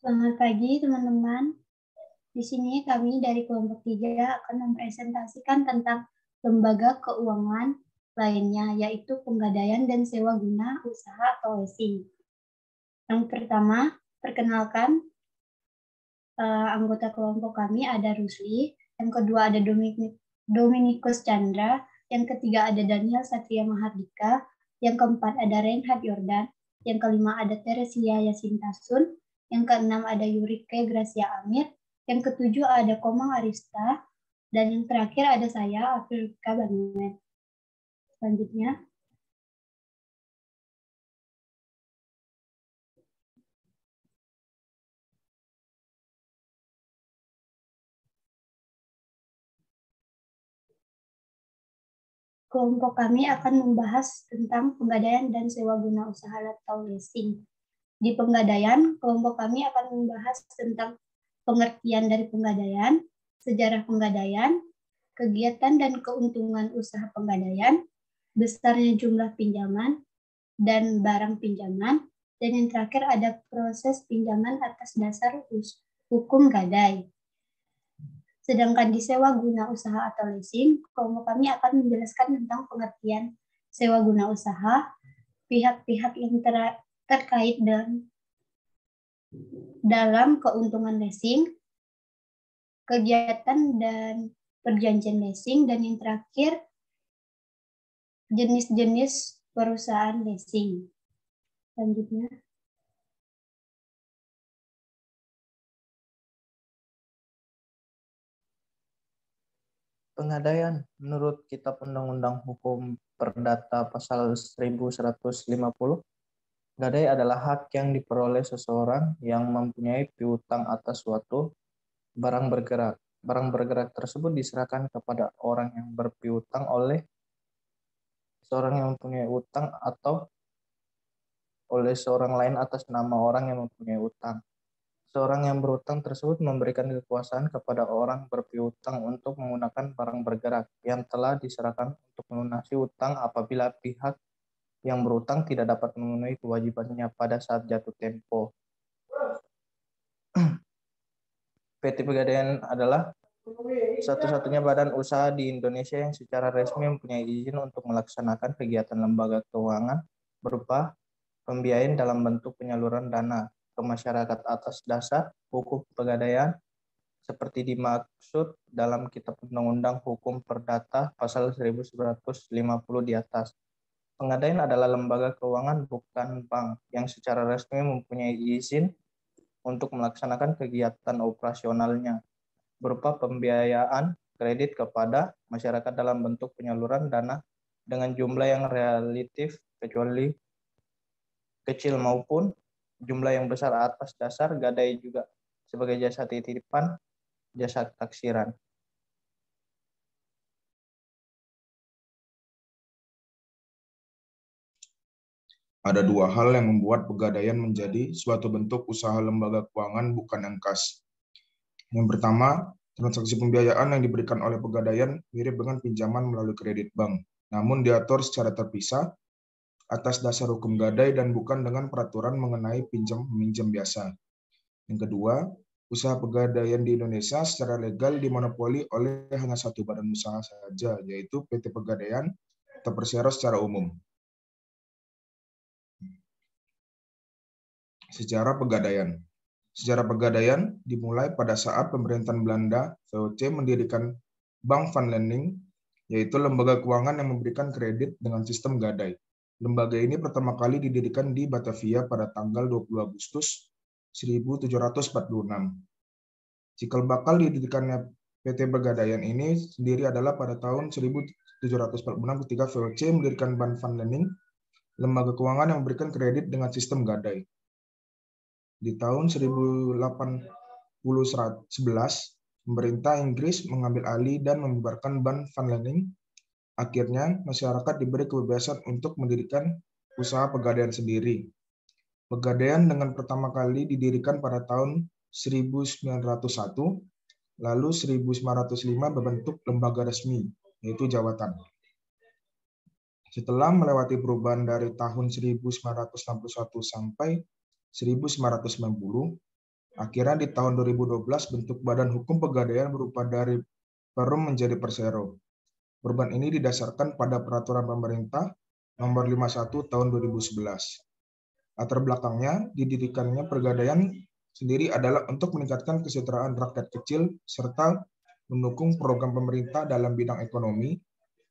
Selamat pagi, teman-teman. Di sini kami dari kelompok 3 akan mempresentasikan tentang lembaga keuangan lainnya, yaitu penggadaian dan sewa guna usaha atau leasing. Yang pertama, perkenalkan anggota kelompok kami ada Rusli, yang kedua ada Dominikus Chandra, yang ketiga ada Daniel Satria Mahardika, yang keempat ada Reinhard Yordan, yang kelima ada Teresia Yasintasun, yang keenam ada Yurike Gracia Amir, yang ketujuh ada Komang Arista, dan yang terakhir ada saya, Afrika Banuet. Selanjutnya, kelompok kami akan membahas tentang penggadaian dan sewa guna usaha atau leasing. Di penggadaian, kelompok kami akan membahas tentang pengertian dari penggadaian, sejarah penggadaian, kegiatan dan keuntungan usaha penggadaian, besarnya jumlah pinjaman dan barang pinjaman, dan yang terakhir ada proses pinjaman atas dasar hukum gadai. Sedangkan di sewa guna usaha atau leasing, kelompok kami akan menjelaskan tentang pengertian sewa guna usaha, pihak-pihak yang terkait dalam keuntungan leasing, kegiatan dan perjanjian leasing, dan yang terakhir jenis-jenis perusahaan leasing. Selanjutnya, Penggadaian menurut Kitab Undang-Undang Hukum Perdata Pasal 1150, gadai adalah hak yang diperoleh seseorang yang mempunyai piutang atas suatu barang bergerak. Barang bergerak tersebut diserahkan kepada orang yang berpiutang oleh seorang yang mempunyai utang atau oleh seorang lain atas nama orang yang mempunyai utang. Seorang yang berutang tersebut memberikan kekuasaan kepada orang berpiutang untuk menggunakan barang bergerak yang telah diserahkan untuk melunasi utang apabila pihak yang berutang tidak dapat memenuhi kewajibannya pada saat jatuh tempo. PT Pegadaian adalah satu-satunya badan usaha di Indonesia yang secara resmi mempunyai izin untuk melaksanakan kegiatan lembaga keuangan berupa pembiayaan dalam bentuk penyaluran dana ke masyarakat atas dasar hukum pegadaian seperti dimaksud dalam Kitab Undang-Undang Hukum Perdata Pasal 1950 di atas. Penggadaian adalah lembaga keuangan bukan bank yang secara resmi mempunyai izin untuk melaksanakan kegiatan operasionalnya berupa pembiayaan kredit kepada masyarakat dalam bentuk penyaluran dana dengan jumlah yang relatif kecuali kecil maupun jumlah yang besar atas dasar gadai juga sebagai jasa titipan, jasa taksiran. Ada dua hal yang membuat pegadaian menjadi suatu bentuk usaha lembaga keuangan bukan yang kas. Yang pertama, transaksi pembiayaan yang diberikan oleh pegadaian mirip dengan pinjaman melalui kredit bank, namun diatur secara terpisah atas dasar hukum gadai dan bukan dengan peraturan mengenai pinjam-meminjam biasa. Yang kedua, usaha pegadaian di Indonesia secara legal dimonopoli oleh hanya satu badan usaha saja, yaitu PT Pegadaian atau Persero secara umum. Sejarah pegadaian. Sejarah pegadaian dimulai pada saat pemerintahan Belanda VOC mendirikan Bank van Lening, yaitu lembaga keuangan yang memberikan kredit dengan sistem gadai. Lembaga ini pertama kali didirikan di Batavia pada tanggal 20 Agustus 1746. Cikal bakal didirikannya PT Pegadaian ini sendiri adalah pada tahun 1746 ketika VOC mendirikan Bank van Lening, lembaga keuangan yang memberikan kredit dengan sistem gadai. Di tahun 1811, pemerintah Inggris mengambil alih dan membubarkan Bank van Lening. Akhirnya, masyarakat diberi kebebasan untuk mendirikan usaha pegadaian sendiri. Pegadaian dengan pertama kali didirikan pada tahun 1901, lalu 1905 berbentuk lembaga resmi, yaitu jawatan. Setelah melewati perubahan dari tahun 1961 sampai 1990, Akhirnya di tahun 2012 bentuk Badan Hukum Pegadaian berubah dari Perum menjadi Persero. Perubahan ini didasarkan pada Peraturan Pemerintah Nomor 51 Tahun 2011. Latar belakangnya, didirikannya Pegadaian sendiri adalah untuk meningkatkan kesejahteraan rakyat kecil serta mendukung program pemerintah dalam bidang ekonomi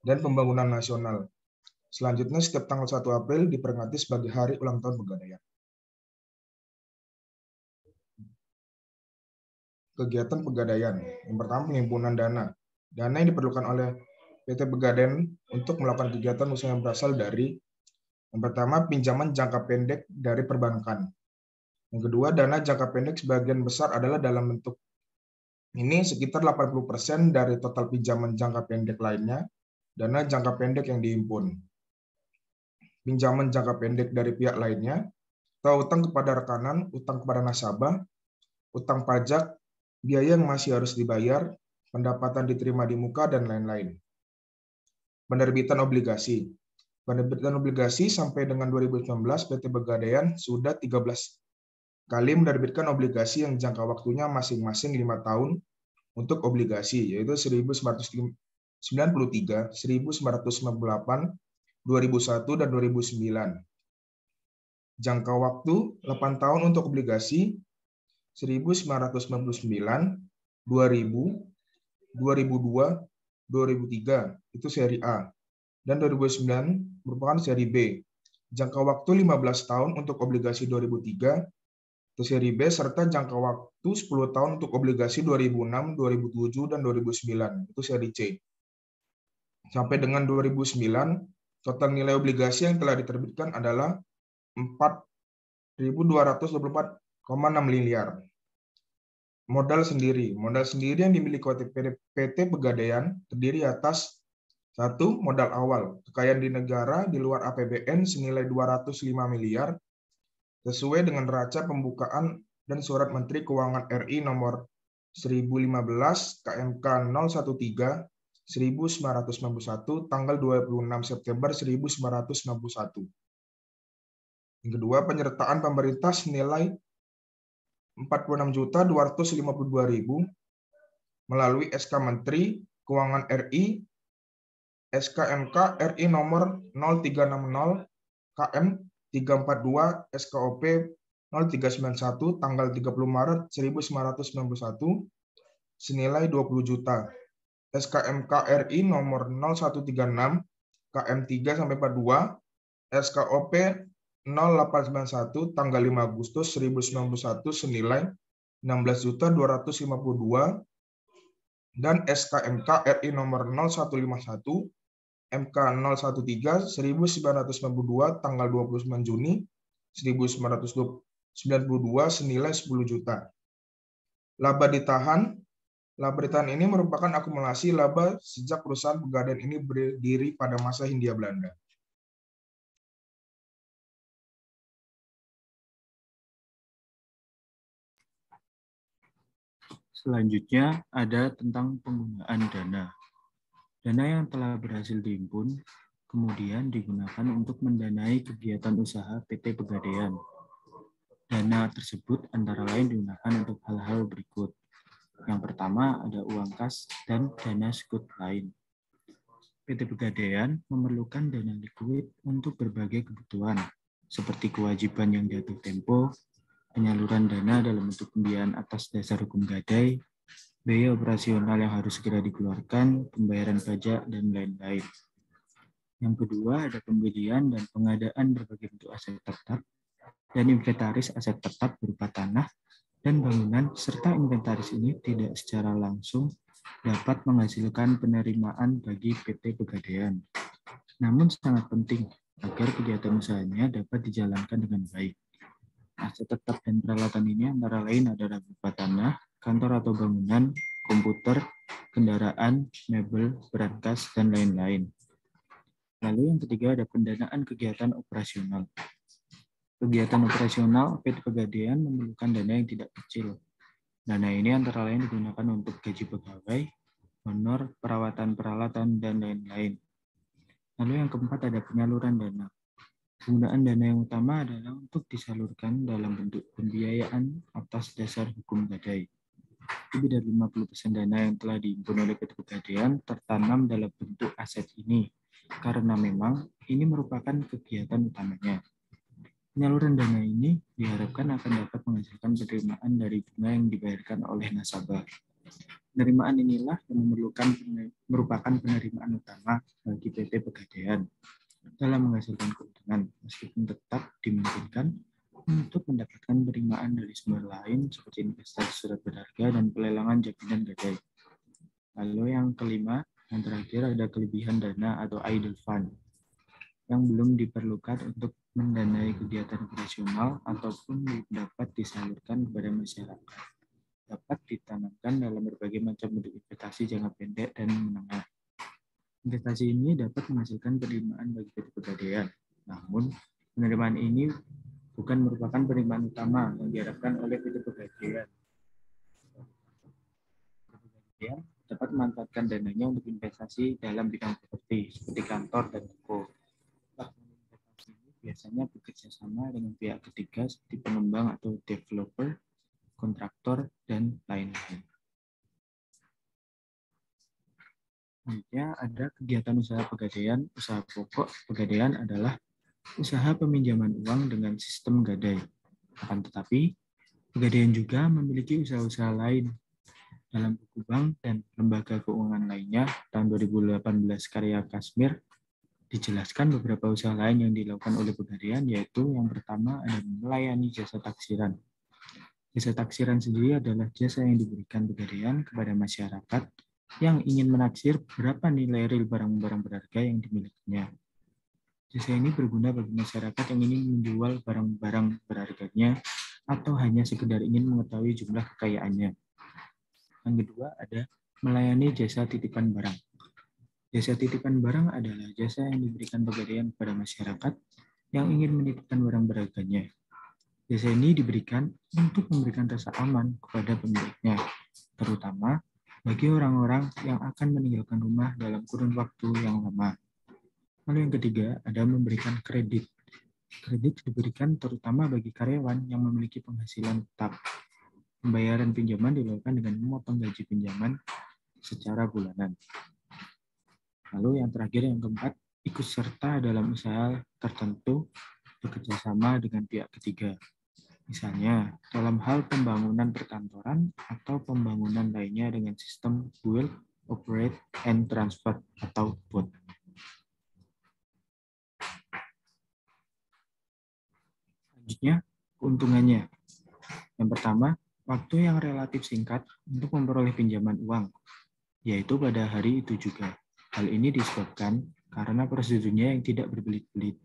dan pembangunan nasional. Selanjutnya, setiap tanggal 1 April diperingati sebagai Hari Ulang Tahun Pegadaian. Kegiatan Pegadaian. Yang pertama, penghimpunan dana. Dana yang diperlukan oleh PT Pegadaian untuk melakukan kegiatan usaha yang berasal dari yang pertama, pinjaman jangka pendek dari perbankan. Yang kedua, dana jangka pendek sebagian besar adalah dalam bentuk ini sekitar 80% dari total pinjaman jangka pendek lainnya, dana jangka pendek yang dihimpun. Pinjaman jangka pendek dari pihak lainnya, atau utang kepada rekanan, utang kepada nasabah, utang pajak, biaya yang masih harus dibayar, pendapatan diterima di muka, dan lain-lain. Penerbitan obligasi. Penerbitan obligasi sampai dengan 2019, PT Pegadaian sudah 13 kali menerbitkan obligasi yang jangka waktunya masing-masing 5 tahun untuk obligasi, yaitu 1993, 1998, 2001, dan 2009. Jangka waktu 8 tahun untuk obligasi 1999, 2000, 2002, 2003, itu seri A, dan 2009 merupakan seri B. Jangka waktu 15 tahun untuk obligasi 2003, itu seri B, serta jangka waktu 10 tahun untuk obligasi 2006, 2007, dan 2009, itu seri C. Sampai dengan 2009, total nilai obligasi yang telah diterbitkan adalah 4.224,6 miliar. Modal sendiri yang dimiliki oleh PT Pegadaian terdiri atas 1. Modal awal, kekayaan di negara di luar APBN senilai 205 miliar, sesuai dengan neraca pembukaan dan surat Menteri Keuangan RI nomor 1015 KMK 013 1991 tanggal 26 September 1991. Yang kedua, penyertaan pemerintah senilai 46.252.000 melalui SK Menteri Keuangan RI SKMK RI nomor 0360 KM 342 SKOP 0391 tanggal 30 Maret 1991 senilai 20 juta. SKMK RI nomor 0136 KM 3-42 SKOP 0891 tanggal 5 Agustus 1991 senilai 16.252 dan SKMK RI nomor 0151 MK 013 1992 tanggal 29 Juni 1992 senilai 10 juta. Laba ditahan. Laba ditahan ini merupakan akumulasi laba sejak perusahaan Pegadaian ini berdiri pada masa Hindia Belanda. Selanjutnya ada tentang penggunaan dana. Dana yang telah berhasil dihimpun kemudian digunakan untuk mendanai kegiatan usaha PT Pegadaian. Dana tersebut antara lain digunakan untuk hal-hal berikut. Yang pertama ada uang kas dan dana sekut lain. PT Pegadaian memerlukan dana likuid untuk berbagai kebutuhan, seperti kewajiban yang jatuh tempo, penyaluran dana dalam bentuk pembiayaan atas dasar hukum gadai, biaya operasional yang harus segera dikeluarkan, pembayaran pajak, dan lain-lain. Yang kedua, ada pembelian dan pengadaan berbagai bentuk aset tetap dan inventaris aset tetap berupa tanah dan bangunan, serta inventaris ini tidak secara langsung dapat menghasilkan penerimaan bagi PT Pegadaian. Namun sangat penting agar kegiatan usahanya dapat dijalankan dengan baik. Aset tetap dan peralatan ini antara lain adalah berupa tanah, kantor atau bangunan, komputer, kendaraan, mebel, berangkas, dan lain-lain. Lalu yang ketiga ada pendanaan kegiatan operasional. Kegiatan operasional PT Pegadaian memerlukan dana yang tidak kecil. Dana ini antara lain digunakan untuk gaji pegawai, honor, perawatan peralatan, dan lain-lain. Lalu yang keempat ada penyaluran dana. Penggunaan dana yang utama adalah untuk disalurkan dalam bentuk pembiayaan atas dasar hukum gadai. Lebih dari 50% dana yang telah dihimpun oleh PT Pegadaian tertanam dalam bentuk aset ini, karena memang ini merupakan kegiatan utamanya. Penyaluran dana ini diharapkan akan dapat menghasilkan penerimaan dari bunga yang dibayarkan oleh nasabah. Penerimaan inilah yang merupakan penerimaan utama bagi PT Pegadaian dalam menghasilkan keuntungan, meskipun tetap dimungkinkan untuk mendapatkan penerimaan dari sumber lain seperti investasi surat berharga dan pelelangan jaminan gadai. Lalu yang kelima, yang terakhir ada kelebihan dana atau idle fund yang belum diperlukan untuk mendanai kegiatan operasional ataupun dapat disalurkan kepada masyarakat. Dapat ditanamkan dalam berbagai macam bentuk investasi jangka pendek dan menengah. Investasi ini dapat menghasilkan penerimaan bagi PT Pegadaian. Namun, penerimaan ini bukan merupakan penerimaan utama yang diharapkan oleh PT Pegadaian. Pegadaian dapat memanfaatkan dananya untuk investasi dalam bidang properti seperti kantor dan toko. Investasi ini biasanya bekerja sama dengan pihak ketiga seperti pengembang atau developer, kontraktor, dan lain-lain. Selanjutnya ada kegiatan usaha Pegadaian. Usaha pokok Pegadaian adalah usaha peminjaman uang dengan sistem gadai. Akan tetapi, Pegadaian juga memiliki usaha-usaha lain. Dalam buku bank dan lembaga keuangan lainnya, tahun 2018 karya Kasmir, dijelaskan beberapa usaha lain yang dilakukan oleh Pegadaian, yaitu yang pertama ada melayani jasa taksiran. Jasa taksiran sendiri adalah jasa yang diberikan Pegadaian kepada masyarakat yang ingin menaksir berapa nilai real barang-barang berharga yang dimilikinya. Jasa ini berguna bagi masyarakat yang ingin menjual barang-barang berharganya atau hanya sekedar ingin mengetahui jumlah kekayaannya. Yang kedua ada melayani jasa titipan barang. Jasa titipan barang adalah jasa yang diberikan Pegadaian kepada masyarakat yang ingin menitipkan barang berharganya. Jasa ini diberikan untuk memberikan rasa aman kepada pemiliknya, terutama bagi orang-orang yang akan meninggalkan rumah dalam kurun waktu yang lama. Lalu yang ketiga, ada memberikan kredit. Kredit diberikan terutama bagi karyawan yang memiliki penghasilan tetap. Pembayaran pinjaman dilakukan dengan memotong gaji pinjaman secara bulanan. Lalu yang terakhir, yang keempat, ikut serta dalam usaha tertentu bekerja sama dengan pihak ketiga. Misalnya, dalam hal pembangunan perkantoran atau pembangunan lainnya dengan sistem build, operate, and transfer atau BOT. Selanjutnya, keuntungannya. Yang pertama, waktu yang relatif singkat untuk memperoleh pinjaman uang, yaitu pada hari itu juga. Hal ini disebabkan karena prosedurnya yang tidak berbelit-belit.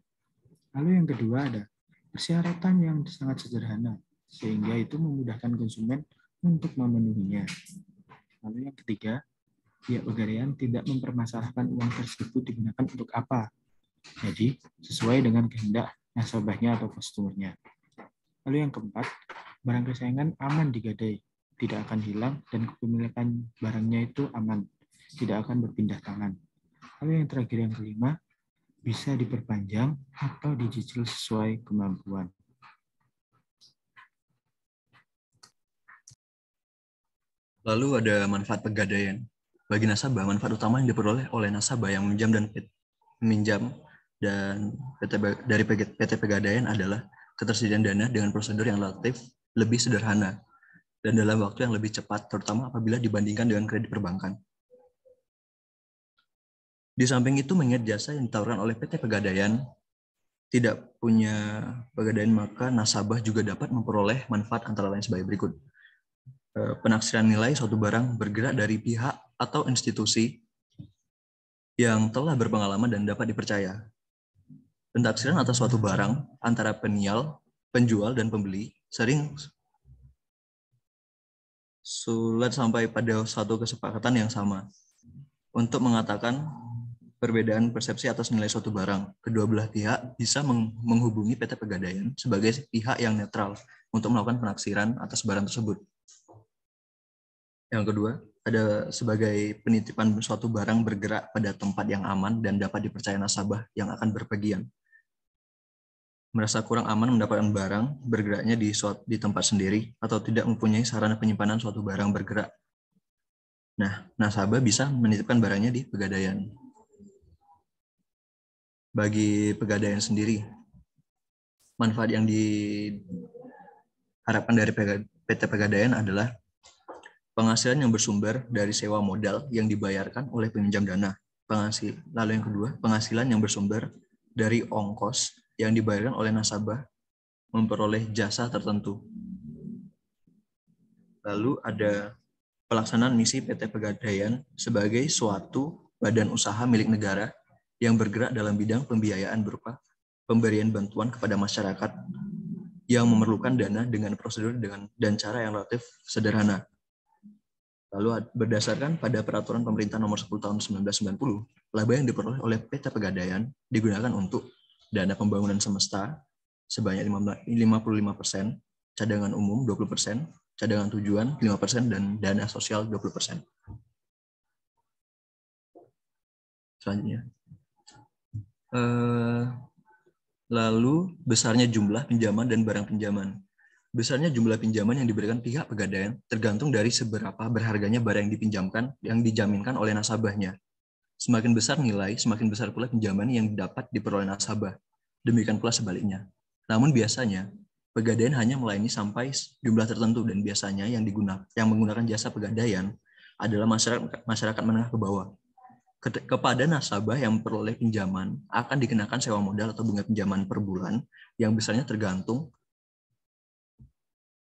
Lalu yang kedua ada persyaratan yang sangat sederhana, sehingga itu memudahkan konsumen untuk memenuhinya. Lalu yang ketiga, pihak Pegadaian tidak mempermasalahkan uang tersebut digunakan untuk apa. Jadi, sesuai dengan kehendak nasabahnya atau customer-nya. Lalu yang keempat, barang kesayangan aman digadai, tidak akan hilang, dan kepemilikan barangnya itu aman, tidak akan berpindah tangan. Lalu yang terakhir, yang kelima, bisa diperpanjang atau dicicil sesuai kemampuan. Lalu ada manfaat Pegadaian. Bagi nasabah, manfaat utama yang diperoleh oleh nasabah yang meminjam dari PT Pegadaian adalah ketersediaan dana dengan prosedur yang relatif lebih sederhana dan dalam waktu yang lebih cepat, terutama apabila dibandingkan dengan kredit perbankan. Di samping itu, mengingat jasa yang ditawarkan oleh PT Pegadaian tidak punya Pegadaian, maka nasabah juga dapat memperoleh manfaat antara lain sebagai berikut. Penaksiran nilai suatu barang bergerak dari pihak atau institusi yang telah berpengalaman dan dapat dipercaya. Pentaksiran atas suatu barang antara penjual dan pembeli sering sulit sampai pada suatu kesepakatan yang sama. Untuk mengatakan perbedaan persepsi atas nilai suatu barang, kedua belah pihak bisa menghubungi PT Pegadaian sebagai pihak yang netral untuk melakukan penaksiran atas barang tersebut. Yang kedua, ada sebagai penitipan suatu barang bergerak pada tempat yang aman dan dapat dipercaya nasabah yang akan berpergian. merasa kurang aman mendapatkan barang bergeraknya di tempat sendiri, atau tidak mempunyai sarana penyimpanan suatu barang bergerak. Nah, nasabah bisa menitipkan barangnya di Pegadaian. Bagi Pegadaian sendiri, manfaat yang diharapkan dari PT Pegadaian adalah penghasilan yang bersumber dari sewa modal yang dibayarkan oleh peminjam dana. Lalu yang kedua, penghasilan yang bersumber dari ongkos yang dibayarkan oleh nasabah memperoleh jasa tertentu. Lalu ada pelaksanaan misi PT Pegadaian sebagai suatu badan usaha milik negara yang bergerak dalam bidang pembiayaan berupa pemberian bantuan kepada masyarakat yang memerlukan dana dengan prosedur dan cara yang relatif sederhana. Lalu berdasarkan pada peraturan pemerintah nomor 10 tahun 1990, laba yang diperoleh oleh PT Pegadaian digunakan untuk dana pembangunan semesta sebanyak 55%, cadangan umum 20%, cadangan tujuan 5%, dan dana sosial 20%. Selanjutnya. Lalu besarnya jumlah pinjaman dan barang pinjaman. Besarnya jumlah pinjaman yang diberikan pihak Pegadaian tergantung dari seberapa berharganya barang yang dipinjamkan yang dijaminkan oleh nasabahnya. Semakin besar nilai, semakin besar pula pinjaman yang dapat diperoleh nasabah. Demikian pula sebaliknya. Namun biasanya Pegadaian hanya melayani sampai jumlah tertentu, dan biasanya yang menggunakan jasa Pegadaian adalah masyarakat menengah ke bawah. Kepada nasabah yang memperoleh pinjaman akan dikenakan sewa modal atau bunga pinjaman per bulan yang besarnya tergantung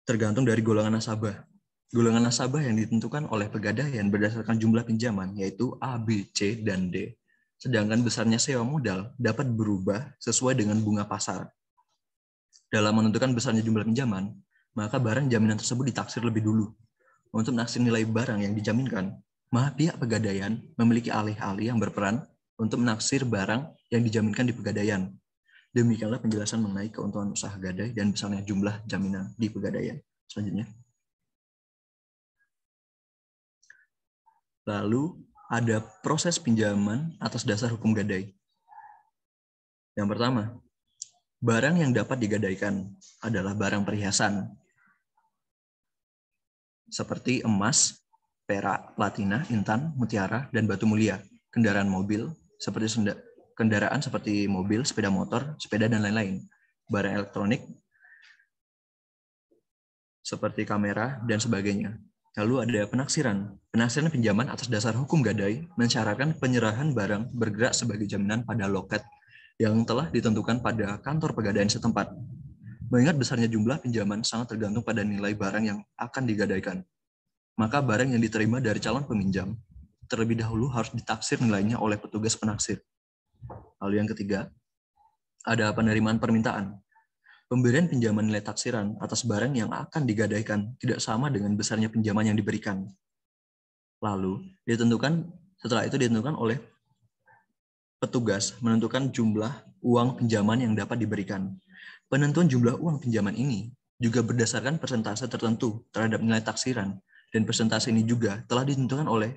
dari golongan nasabah. Golongan nasabah yang ditentukan oleh Pegadaian berdasarkan jumlah pinjaman yaitu A, B, C, dan D. Sedangkan besarnya sewa modal dapat berubah sesuai dengan bunga pasar. Dalam menentukan besarnya jumlah pinjaman, maka barang jaminan tersebut ditaksir lebih dulu. Untuk menaksir nilai barang yang dijaminkan, maka pihak Pegadaian memiliki ahli-ahli yang berperan untuk menaksir barang yang dijaminkan di Pegadaian. Demikianlah penjelasan mengenai keuntungan usaha gadai dan besarnya jumlah jaminan di Pegadaian. Selanjutnya. Lalu ada proses pinjaman atas dasar hukum gadai. Yang pertama, barang yang dapat digadaikan adalah barang perhiasan seperti emas, perak, platina, intan, mutiara, dan batu mulia. Kendaraan mobil seperti mobil, sepeda motor, sepeda, dan lain-lain. Barang elektronik seperti kamera dan sebagainya. Lalu ada penaksiran. Penaksiran pinjaman atas dasar hukum gadai mensyaratkan penyerahan barang bergerak sebagai jaminan pada loket yang telah ditentukan pada kantor Pegadaian setempat. Mengingat besarnya jumlah pinjaman sangat tergantung pada nilai barang yang akan digadaikan, maka barang yang diterima dari calon peminjam terlebih dahulu harus ditaksir nilainya oleh petugas penaksir. Lalu yang ketiga, ada penerimaan permintaan. Pemberian pinjaman nilai taksiran atas barang yang akan digadaikan tidak sama dengan besarnya pinjaman yang diberikan. Lalu setelah itu ditentukan oleh petugas menentukan jumlah uang pinjaman yang dapat diberikan. Penentuan jumlah uang pinjaman ini juga berdasarkan persentase tertentu terhadap nilai taksiran, dan persentase ini juga telah ditentukan oleh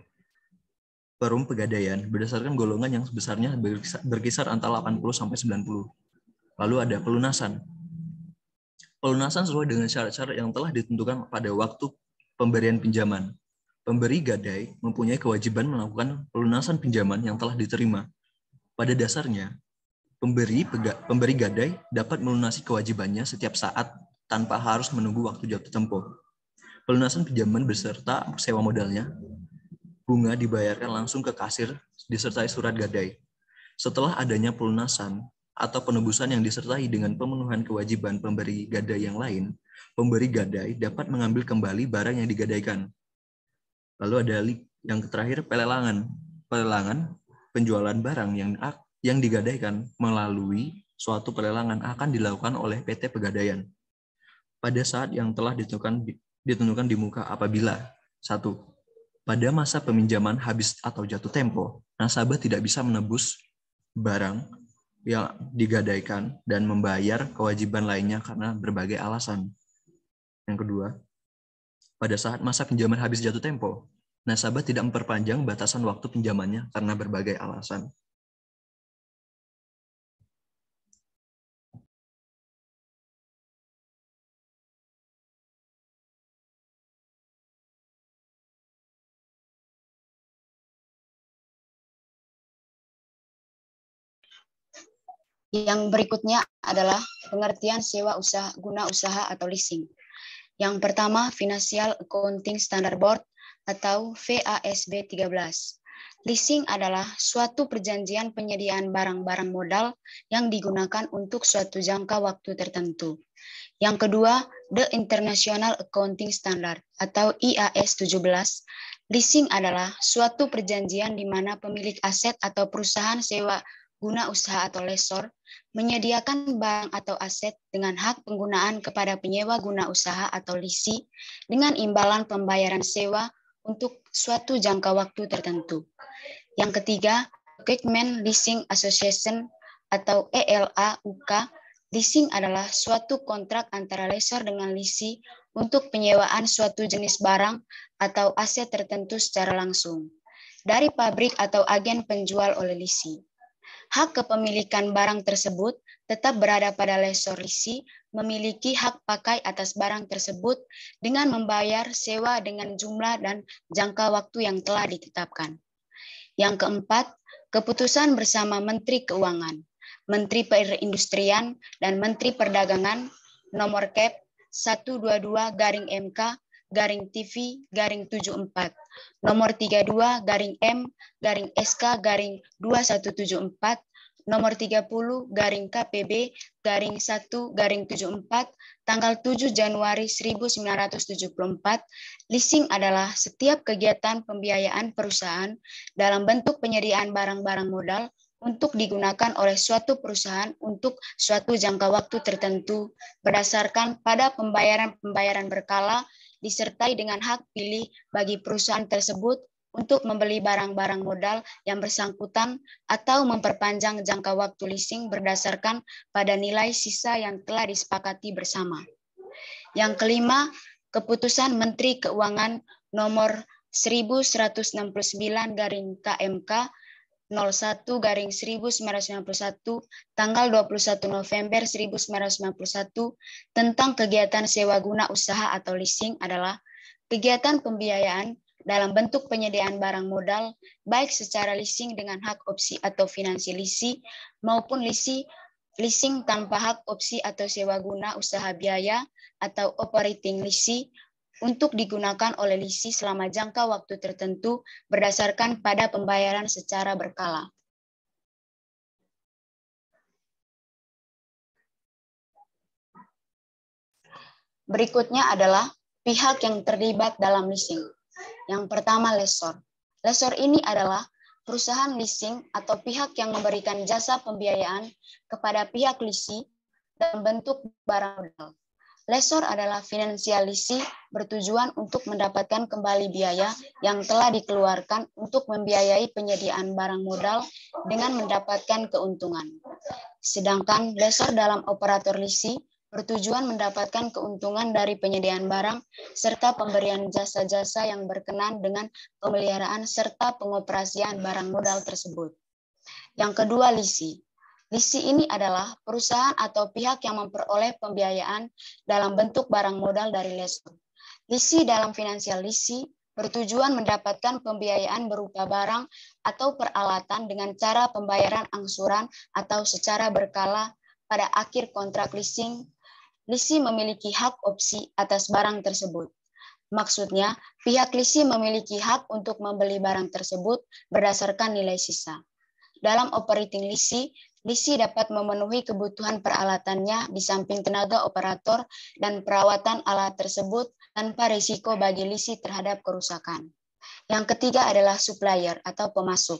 Perum Pegadaian berdasarkan golongan yang besarnya berkisar antara 80 sampai 90. Lalu ada pelunasan. Pelunasan sesuai dengan syarat-syarat yang telah ditentukan pada waktu pemberian pinjaman. Pemberi gadai mempunyai kewajiban melakukan pelunasan pinjaman yang telah diterima. Pada dasarnya, pemberi gadai dapat melunasi kewajibannya setiap saat tanpa harus menunggu waktu jatuh tempo. Pelunasan pinjaman beserta sewa modalnya, bunga dibayarkan langsung ke kasir disertai surat gadai. Setelah adanya pelunasan atau penebusan yang disertai dengan pemenuhan kewajiban pemberi gadai yang lain, pemberi gadai dapat mengambil kembali barang yang digadaikan. Lalu ada yang terakhir, pelelangan. Pelelangan, penjualan barang yang digadaikan melalui suatu pelelangan akan dilakukan oleh PT Pegadaian pada saat yang telah ditentukan di muka apabila 1. Pada masa peminjaman habis atau jatuh tempo, nasabah tidak bisa menebus barang yang digadaikan dan membayar kewajiban lainnya karena berbagai alasan. Yang kedua, pada saat masa pinjaman habis jatuh tempo, nasabah tidak memperpanjang batasan waktu pinjamannya karena berbagai alasan. Yang berikutnya adalah pengertian sewa usaha guna usaha atau leasing. Yang pertama, Financial Accounting Standard Board atau FASB 13. Leasing adalah suatu perjanjian penyediaan barang-barang modal yang digunakan untuk suatu jangka waktu tertentu. Yang kedua, The International Accounting Standard atau IAS 17. Leasing adalah suatu perjanjian di mana pemilik aset atau perusahaan sewa guna usaha atau lessor menyediakan barang atau aset dengan hak penggunaan kepada penyewa guna usaha atau lisi dengan imbalan pembayaran sewa untuk suatu jangka waktu tertentu. Yang ketiga, Equipment Leasing Association atau ELA UK. Leasing adalah suatu kontrak antara lessor dengan lisi untuk penyewaan suatu jenis barang atau aset tertentu secara langsung dari pabrik atau agen penjual oleh lisi. Hak kepemilikan barang tersebut tetap berada pada lessor lisi memiliki hak pakai atas barang tersebut dengan membayar sewa dengan jumlah dan jangka waktu yang telah ditetapkan. Yang keempat, keputusan bersama Menteri Keuangan, Menteri Perindustrian, dan Menteri Perdagangan nomor Cap 122-MK-TV-74 nomor 32-M-SK-2174 nomor 30-KPB-1-74 tanggal 7 Januari 1974. Leasing adalah setiap kegiatan pembiayaan perusahaan dalam bentuk penyediaan barang-barang modal untuk digunakan oleh suatu perusahaan untuk suatu jangka waktu tertentu berdasarkan pada pembayaran berkala disertai dengan hak pilih bagi perusahaan tersebut untuk membeli barang-barang modal yang bersangkutan atau memperpanjang jangka waktu leasing berdasarkan pada nilai sisa yang telah disepakati bersama. Yang kelima, keputusan Menteri Keuangan nomor 1169/KMK 01/1991 tanggal 21 November 1991 tentang kegiatan sewa guna usaha atau leasing adalah kegiatan pembiayaan dalam bentuk penyediaan barang modal baik secara leasing dengan hak opsi atau finansi lisi maupun leasing tanpa hak opsi atau sewa guna usaha biaya atau operating lisi untuk digunakan oleh lisi selama jangka waktu tertentu berdasarkan pada pembayaran secara berkala. Berikutnya adalah pihak yang terlibat dalam leasing. Yang pertama, lessor. Lessor ini adalah perusahaan leasing atau pihak yang memberikan jasa pembiayaan kepada pihak lisi dalam bentuk barang modal. Lessor adalah finansial lisi bertujuan untuk mendapatkan kembali biaya yang telah dikeluarkan untuk membiayai penyediaan barang modal dengan mendapatkan keuntungan. Sedangkan lessor dalam operator lisi bertujuan mendapatkan keuntungan dari penyediaan barang serta pemberian jasa-jasa yang berkenan dengan pemeliharaan serta pengoperasian barang modal tersebut. Yang kedua, lisi. Lisi ini adalah perusahaan atau pihak yang memperoleh pembiayaan dalam bentuk barang modal dari lessor. Lisi dalam finansial lisi bertujuan mendapatkan pembiayaan berupa barang atau peralatan dengan cara pembayaran angsuran atau secara berkala pada akhir kontrak leasing. Lisi memiliki hak opsi atas barang tersebut. Maksudnya, pihak lisi memiliki hak untuk membeli barang tersebut berdasarkan nilai sisa. Dalam operating lisi, lisi dapat memenuhi kebutuhan peralatannya di samping tenaga operator dan perawatan alat tersebut tanpa risiko bagi lisi terhadap kerusakan. Yang ketiga adalah supplier atau pemasok.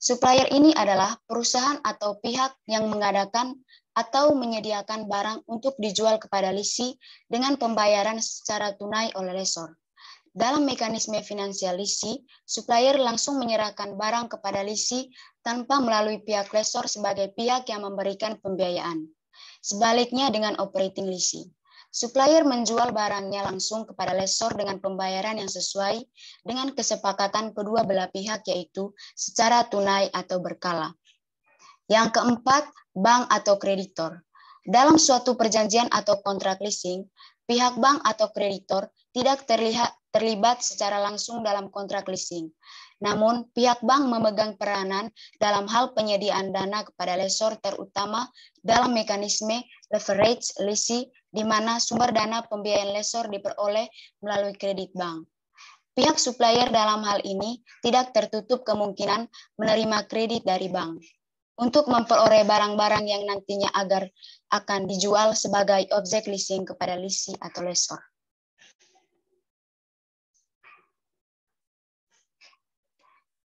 Supplier ini adalah perusahaan atau pihak yang mengadakan atau menyediakan barang untuk dijual kepada lisi dengan pembayaran secara tunai oleh lessor. Dalam mekanisme finansial lisi, supplier langsung menyerahkan barang kepada lisi tanpa melalui pihak lessor sebagai pihak yang memberikan pembiayaan. Sebaliknya dengan operating lisi, supplier menjual barangnya langsung kepada lessor dengan pembayaran yang sesuai dengan kesepakatan kedua belah pihak, yaitu secara tunai atau berkala. Yang keempat, bank atau kreditor. Dalam suatu perjanjian atau kontrak leasing, pihak bank atau kreditor tidak terlibat secara langsung dalam kontrak leasing. Namun, pihak bank memegang peranan dalam hal penyediaan dana kepada lessor, terutama dalam mekanisme leverage leasing, di mana sumber dana pembiayaan lessor diperoleh melalui kredit bank. Pihak supplier dalam hal ini tidak tertutup kemungkinan menerima kredit dari bank untuk memperoleh barang-barang yang nantinya akan dijual sebagai objek leasing kepada lessee atau lessor.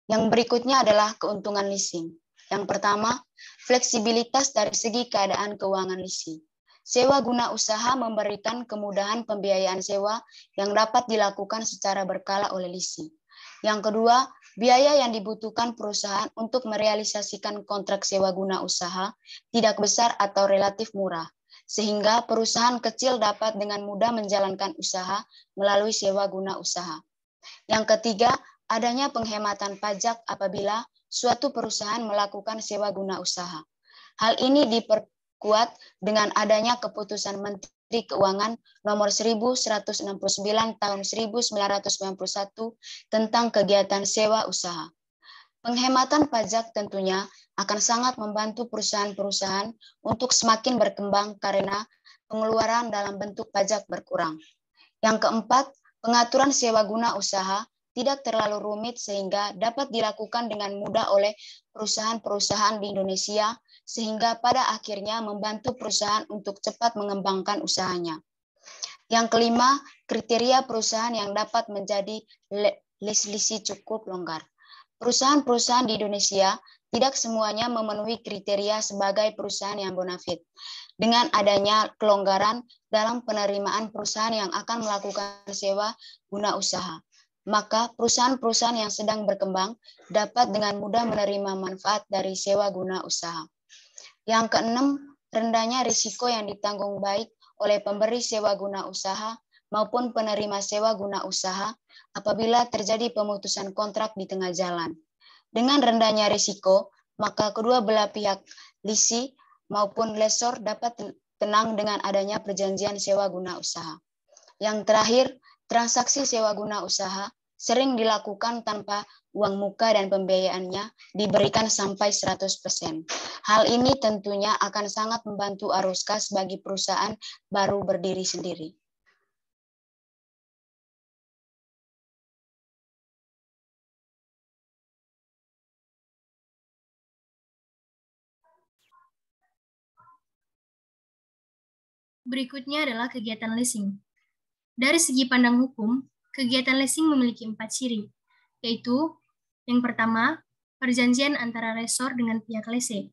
Yang berikutnya adalah keuntungan leasing. Yang pertama, fleksibilitas dari segi keadaan keuangan lessee. Sewa guna usaha memberikan kemudahan pembiayaan sewa yang dapat dilakukan secara berkala oleh lessee. Yang kedua, biaya yang dibutuhkan perusahaan untuk merealisasikan kontrak sewa guna usaha tidak besar atau relatif murah, sehingga perusahaan kecil dapat dengan mudah menjalankan usaha melalui sewa guna usaha. Yang ketiga, adanya penghematan pajak apabila suatu perusahaan melakukan sewa guna usaha. Hal ini diperkuat dengan adanya keputusan Menteri Keuangan nomor 1169 tahun 1991 tentang kegiatan sewa usaha. Penghematan pajak tentunya akan sangat membantu perusahaan-perusahaan untuk semakin berkembang karena pengeluaran dalam bentuk pajak berkurang. Yang keempat, pengaturan sewa guna usaha tidak terlalu rumit sehingga dapat dilakukan dengan mudah oleh perusahaan-perusahaan di Indonesia, sehingga pada akhirnya membantu perusahaan untuk cepat mengembangkan usahanya. Yang kelima, kriteria perusahaan yang dapat menjadi lessee cukup longgar. Perusahaan-perusahaan di Indonesia tidak semuanya memenuhi kriteria sebagai perusahaan yang bonafide. Dengan adanya kelonggaran dalam penerimaan perusahaan yang akan melakukan sewa guna usaha, maka perusahaan-perusahaan yang sedang berkembang dapat dengan mudah menerima manfaat dari sewa guna usaha. Yang keenam, rendahnya risiko yang ditanggung baik oleh pemberi sewa guna usaha maupun penerima sewa guna usaha apabila terjadi pemutusan kontrak di tengah jalan. Dengan rendahnya risiko, maka kedua belah pihak lessee maupun lessor dapat tenang dengan adanya perjanjian sewa guna usaha. Yang terakhir, transaksi sewa guna usaha sering dilakukan tanpa uang muka dan pembiayaannya diberikan sampai 100%. Hal ini tentunya akan sangat membantu arus kas bagi perusahaan baru berdiri sendiri. Berikutnya adalah kegiatan leasing. Dari segi pandang hukum, kegiatan leasing memiliki 4 ciri, yaitu yang pertama, perjanjian antara lessor dengan pihak lessee.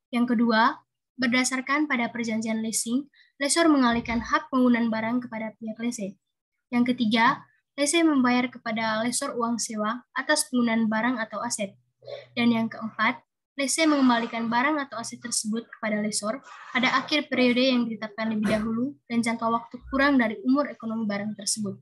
Yang kedua, berdasarkan pada perjanjian leasing, lessor mengalihkan hak penggunaan barang kepada pihak lessee. Yang ketiga, lessee membayar kepada lessor uang sewa atas penggunaan barang atau aset. Dan yang keempat, lessee mengembalikan barang atau aset tersebut kepada lessor pada akhir periode yang ditetapkan lebih dahulu dan jangka waktu kurang dari umur ekonomi barang tersebut.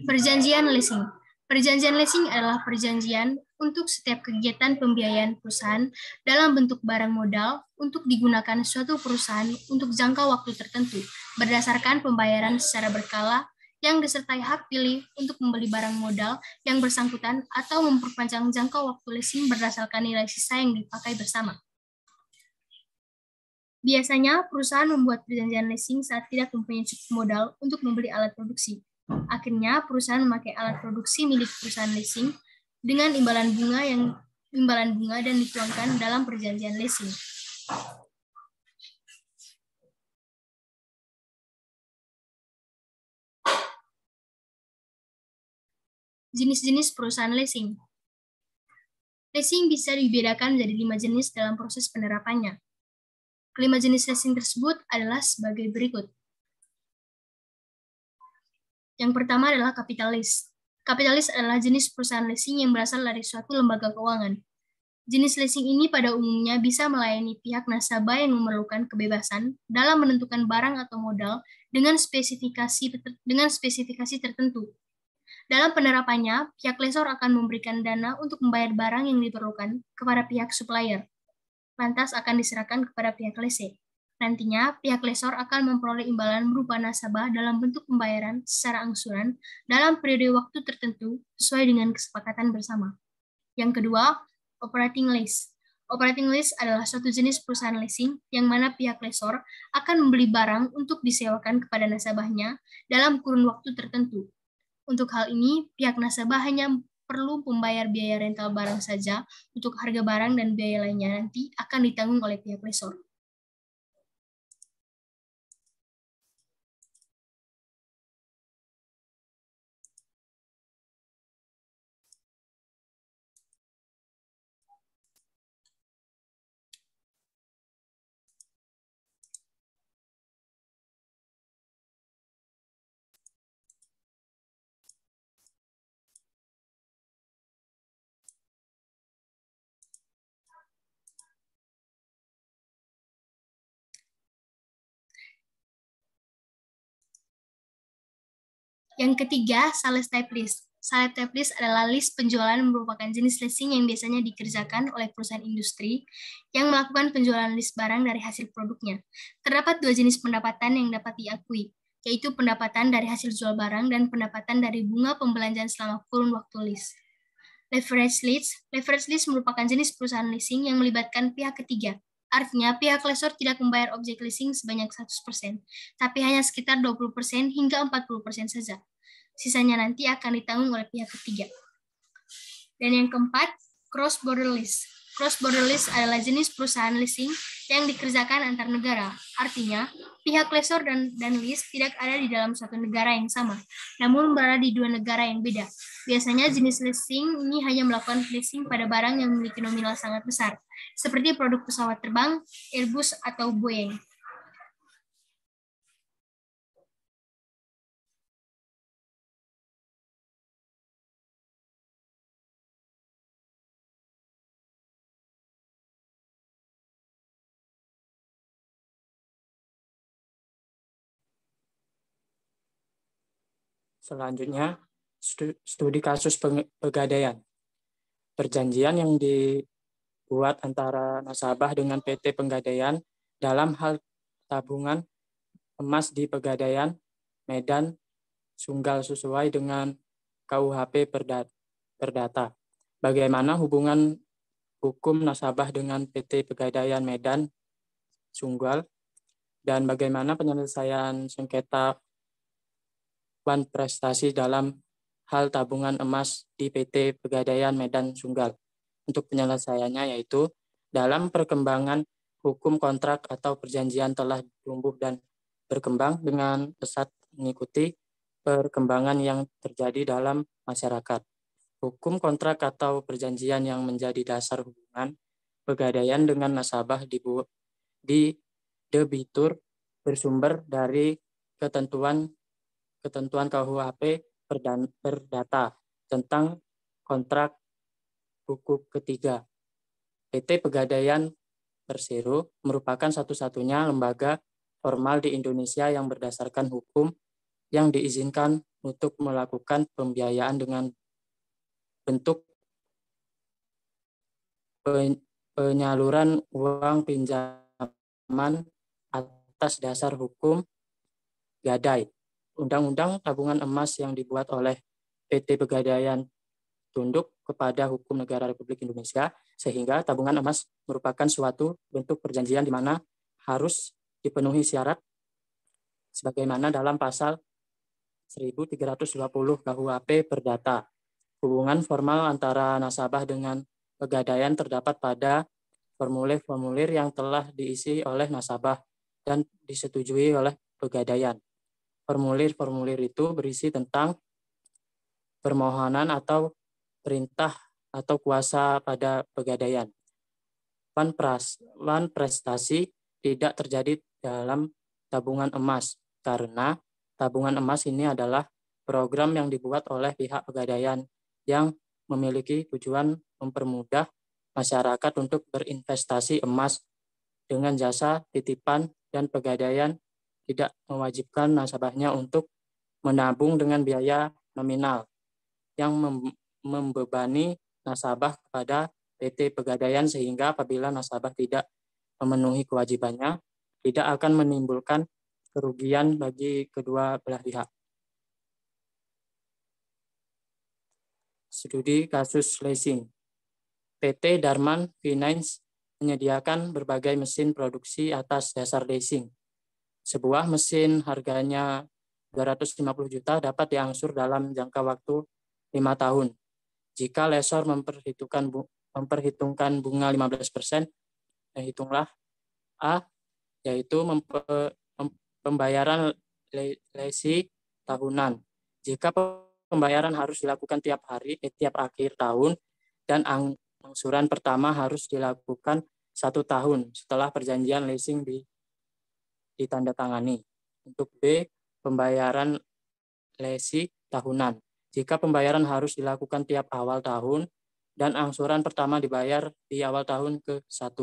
Perjanjian leasing. Perjanjian leasing adalah perjanjian untuk setiap kegiatan pembiayaan perusahaan dalam bentuk barang modal untuk digunakan suatu perusahaan untuk jangka waktu tertentu berdasarkan pembayaran secara berkala yang disertai hak pilih untuk membeli barang modal yang bersangkutan atau memperpanjang jangka waktu leasing berdasarkan nilai sisa yang dipakai bersama. Biasanya, perusahaan membuat perjanjian leasing saat tidak mempunyai cukup modal untuk membeli alat produksi. Akhirnya, perusahaan memakai alat produksi milik perusahaan leasing dengan imbalan bunga dan dituangkan dalam perjanjian leasing. Jenis-jenis perusahaan leasing. Leasing bisa dibedakan menjadi 5 jenis dalam proses penerapannya. Kelima jenis leasing tersebut adalah sebagai berikut. Yang pertama adalah kapitalis. Kapitalis adalah jenis perusahaan leasing yang berasal dari suatu lembaga keuangan. Jenis leasing ini pada umumnya bisa melayani pihak nasabah yang memerlukan kebebasan dalam menentukan barang atau modal dengan spesifikasi tertentu. Dalam penerapannya, pihak lessor akan memberikan dana untuk membayar barang yang diperlukan kepada pihak supplier. lantas akan diserahkan kepada pihak lese. Nantinya, pihak lesor akan memperoleh imbalan berupa nasabah dalam bentuk pembayaran secara angsuran dalam periode waktu tertentu sesuai dengan kesepakatan bersama. Yang kedua, operating lease. Operating lease adalah suatu jenis perusahaan leasing yang mana pihak lesor akan membeli barang untuk disewakan kepada nasabahnya dalam kurun waktu tertentu. Untuk hal ini, pihak nasabah hanya perlu membayar biaya rental barang saja, untuk harga barang dan biaya lainnya nanti akan ditanggung oleh pihak lesor. Yang ketiga, sales type list. Sales type list adalah list penjualan merupakan jenis leasing yang biasanya dikerjakan oleh perusahaan industri yang melakukan penjualan list barang dari hasil produknya. Terdapat dua jenis pendapatan yang dapat diakui, yaitu pendapatan dari hasil jual barang dan pendapatan dari bunga pembelanjaan selama kurun waktu list. Leverage list. Leverage list merupakan jenis perusahaan leasing yang melibatkan pihak ketiga. Artinya, pihak lesor tidak membayar objek leasing sebanyak 100%, tapi hanya sekitar 20% hingga 40% saja. Sisanya nanti akan ditanggung oleh pihak ketiga. Dan yang keempat, cross-border lease. Cross-border lease adalah jenis perusahaan leasing yang dikerjakan antar negara. Artinya, pihak lesor dan lease tidak ada di dalam satu negara yang sama, namun berada di dua negara yang beda. Biasanya jenis leasing ini hanya melakukan leasing pada barang yang memiliki nominal sangat besar, seperti produk pesawat terbang, Airbus, atau Boeing. Selanjutnya, studi kasus pegadaian. Perjanjian yang dibuat antara nasabah dengan PT Pegadaian dalam hal tabungan emas di Pegadaian, Medan, Sunggal sesuai dengan KUHP Perdata. Bagaimana hubungan hukum nasabah dengan PT Pegadaian Medan, Sunggal, dan bagaimana penyelesaian sengketa prestasi dalam hal tabungan emas di PT Pegadaian Medan Sunggal. Untuk penyelesaiannya yaitu dalam perkembangan hukum kontrak atau perjanjian telah tumbuh dan berkembang dengan pesat mengikuti perkembangan yang terjadi dalam masyarakat. Hukum kontrak atau perjanjian yang menjadi dasar hubungan pegadaian dengan nasabah di debitur bersumber dari ketentuan KUHP Perdata tentang kontrak hukum ketiga. PT Pegadaian Persero merupakan satu-satunya lembaga formal di Indonesia yang berdasarkan hukum yang diizinkan untuk melakukan pembiayaan dengan bentuk penyaluran uang pinjaman atas dasar hukum gadai. Undang-undang tabungan emas yang dibuat oleh PT Pegadaian tunduk kepada hukum negara Republik Indonesia, sehingga tabungan emas merupakan suatu bentuk perjanjian di mana harus dipenuhi syarat sebagaimana dalam pasal 1320 KUHP Perdata. Hubungan formal antara nasabah dengan Pegadaian terdapat pada formulir-formulir yang telah diisi oleh nasabah dan disetujui oleh Pegadaian. Formulir-formulir itu berisi tentang permohonan atau perintah atau kuasa pada Pegadaian. Prestasi tidak terjadi dalam tabungan emas karena tabungan emas ini adalah program yang dibuat oleh pihak Pegadaian yang memiliki tujuan mempermudah masyarakat untuk berinvestasi emas dengan jasa titipan, dan Pegadaian tidak mewajibkan nasabahnya untuk menabung dengan biaya nominal yang membebani nasabah pada PT Pegadaian sehingga apabila nasabah tidak memenuhi kewajibannya, tidak akan menimbulkan kerugian bagi kedua belah pihak. Studi kasus leasing. PT Darman Finance menyediakan berbagai mesin produksi atas dasar leasing. Sebuah mesin harganya 250 juta dapat diangsur dalam jangka waktu 5 tahun. Jika lessor memperhitungkan bunga 15%, hitunglah A, yaitu pembayaran lesi tahunan. Jika pembayaran harus dilakukan tiap akhir tahun, dan angsuran pertama harus dilakukan 1 tahun setelah perjanjian leasing ditandatangani. Untuk B, pembayaran lesi tahunan. Jika pembayaran harus dilakukan tiap awal tahun dan angsuran pertama dibayar di awal tahun ke-1.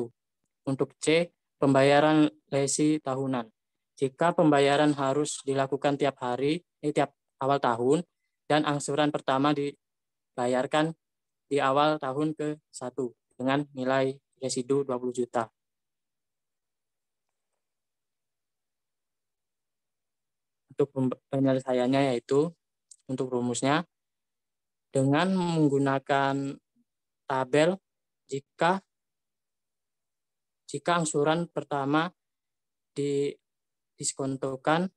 Untuk C, pembayaran lesi tahunan. Jika pembayaran harus dilakukan tiap awal tahun dan angsuran pertama dibayarkan di awal tahun ke-1 dengan nilai residu 20 juta. Untuk penyelesaiannya yaitu untuk rumusnya dengan menggunakan tabel jika angsuran pertama diskontokan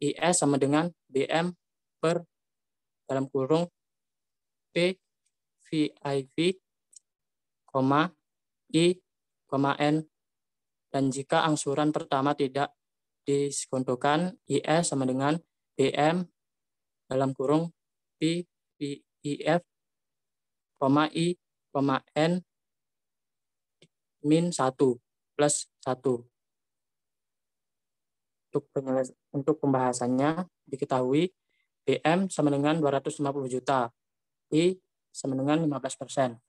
IS sama dengan BM per dalam kurung P VIV, I, N, dan jika angsuran pertama tidak diskontokan IS sama dengan BM dalam kurung P VIF, I, N min 1 plus 1. Untuk pembahasannya diketahui BM sama dengan 250 juta, I sama dengan 15%.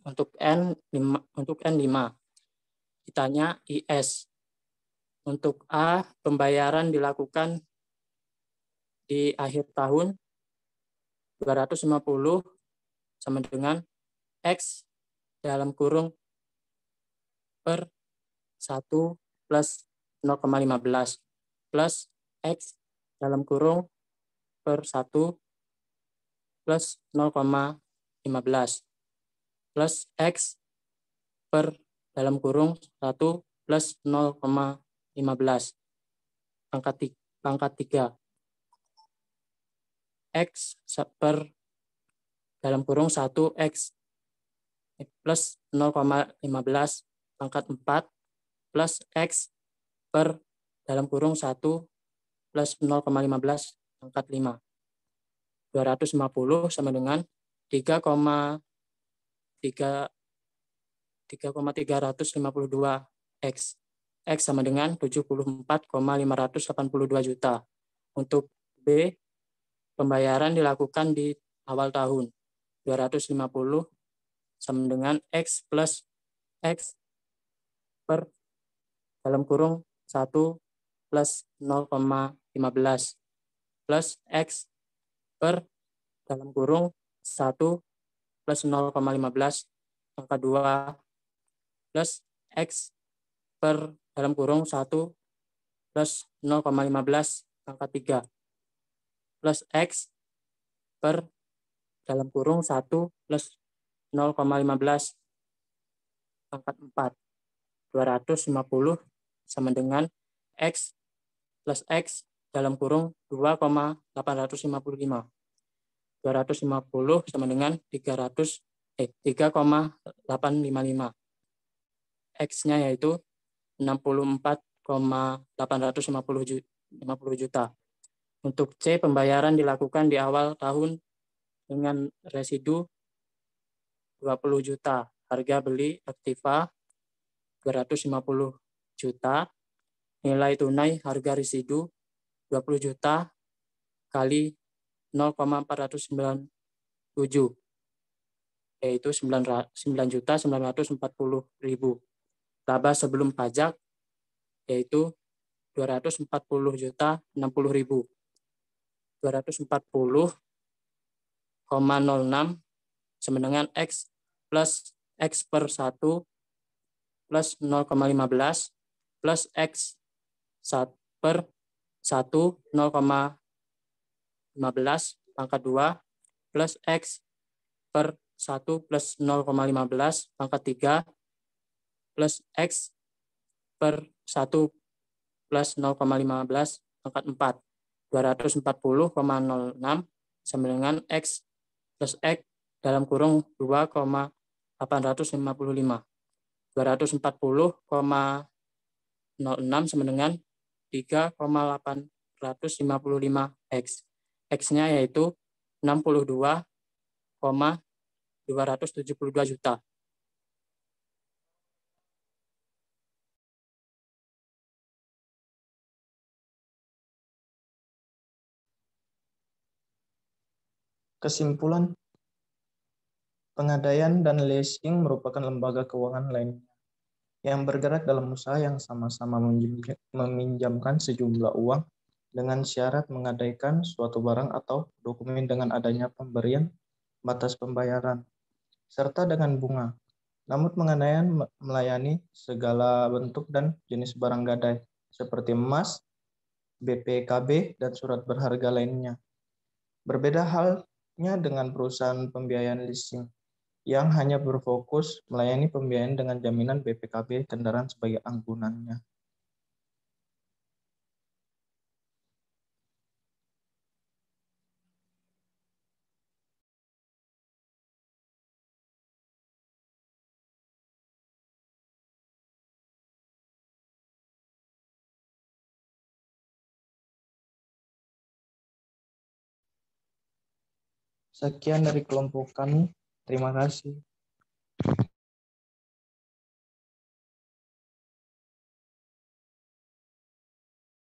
Untuk N 5. Ditanya IS. Untuk A, pembayaran dilakukan di akhir tahun 250 sama dengan X dalam kurung per 1 plus 0,15 plus X dalam kurung per 1 plus 0,15 plus X per dalam kurung 1 plus 0,15 pangkat 3. X per dalam kurung 1X plus 0,15 pangkat 4 plus X per dalam kurung 1 plus 0,15 pangkat 5. 250 sama dengan 3,352 X. X sama dengan 74,582 juta. Untuk B, pembayaran dilakukan di awal tahun. 250 sama dengan X plus X per dalam kurung 1 plus 0,15 plus X per dalam kurung 1 plus 0,15 pangkat 2 plus X per dalam kurung 1 plus 0,15 pangkat 3 plus X per dalam kurung 1 plus 0,15 pangkat 4. 250 sama dengan X plus X dalam kurung 2,855. 250 sama dengan 3,855. X-nya yaitu 64,850 juta. Untuk C, pembayaran dilakukan di awal tahun dengan residu 20 juta. Harga beli aktiva 250 juta. Nilai tunai harga residu 20 juta kali 0,497 yaitu 9.940.000. Laba sebelum pajak yaitu 240 juta 60.000. 240,06 sama dengan X plus X per 1 plus 0,15 plus X per 1 0,15 pangkat 2 plus X per 1 plus 0,15 pangkat 3 plus X per 1 plus 0,15 pangkat 4. 240,06 sama dengan X plus X dalam kurung 2,855. 240,06 sama dengan 3,855 X. X-nya yaitu 62,272 juta. Kesimpulan, pengadaian dan leasing merupakan lembaga keuangan lainnya yang bergerak dalam usaha yang sama-sama meminjamkan sejumlah uang dengan syarat mengadaikan suatu barang atau dokumen dengan adanya pemberian batas pembayaran, serta dengan bunga. Namun pengadaian melayani segala bentuk dan jenis barang gadai, seperti emas, BPKB, dan surat berharga lainnya. Berbeda halnya dengan perusahaan pembiayaan leasing, yang hanya berfokus melayani pembiayaan dengan jaminan BPKB kendaraan sebagai anggunannya. Sekian dari kelompok kami. Terima kasih.